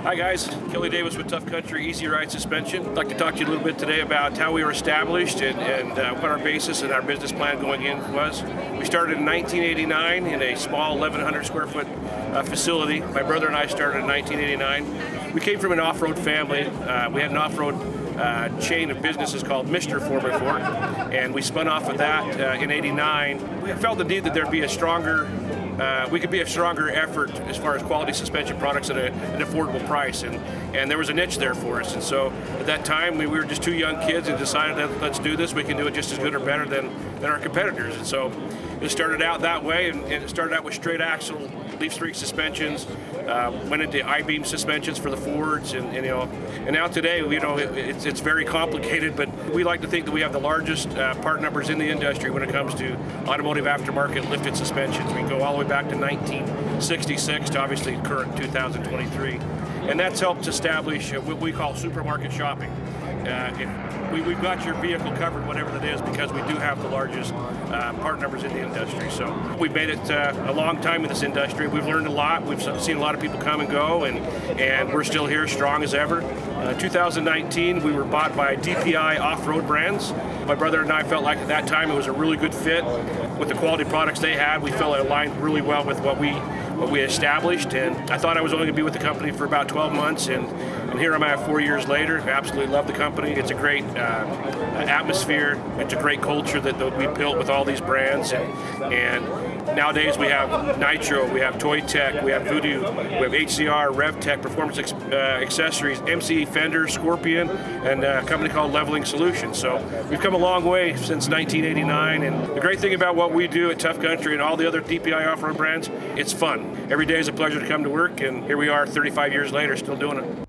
Hi guys, Kelly Davis with Tuff Country Easy Ride Suspension. I'd like to talk to you a little bit today about how we were established and what our basis and our business plan going in was. We started in 1989 in a small 1,100 square foot facility. My brother and I started in 1989. We came from an off-road family. We had an off-road chain of businesses called Mr. 4x4, and we spun off of that in '89. We felt the need that there'd be we could be a stronger effort as far as quality suspension products at an affordable price, and there was a niche there for us. And so at that time we were just two young kids and decided that let's do this. We can do it just as good or better than our competitors. And so it started out that way, and it started out with straight axle leaf spring suspensions, went into I-beam suspensions for the Fords, and now today it's very complicated, but we like to think that we have the largest part numbers in the industry when it comes to automotive aftermarket lifted suspensions. We go all the way back to 1966 to obviously current 2023, and that's helped establish what we call supermarket shopping. We've got your vehicle covered, whatever it is, because we do have the largest part numbers in the industry. So we've made it a long time in this industry. We've learned a lot. We've seen a lot of people come and go, and we're still here, strong as ever. 2019, we were bought by DPI Off-Road Brands. My brother and I felt like at that time it was a really good fit with the quality products they had. We felt it aligned really well with what we established, and I thought I was only going to be with the company for about 12 months, and here I'm at 4 years later. I absolutely love the company. It's a great atmosphere. It's a great culture that we built with all these brands, and nowadays we have Nitro, we have Toy Tech, we have Voodoo, we have HCR, RevTech, Performance Accessories, MC Fender, Scorpion, and a company called Leveling Solutions. So we've come a long way since 1989, and the great thing about what we do at Tuff Country and all the other DPI off-road brands, it's fun. Every day is a pleasure to come to work, and here we are 35 years later still doing it.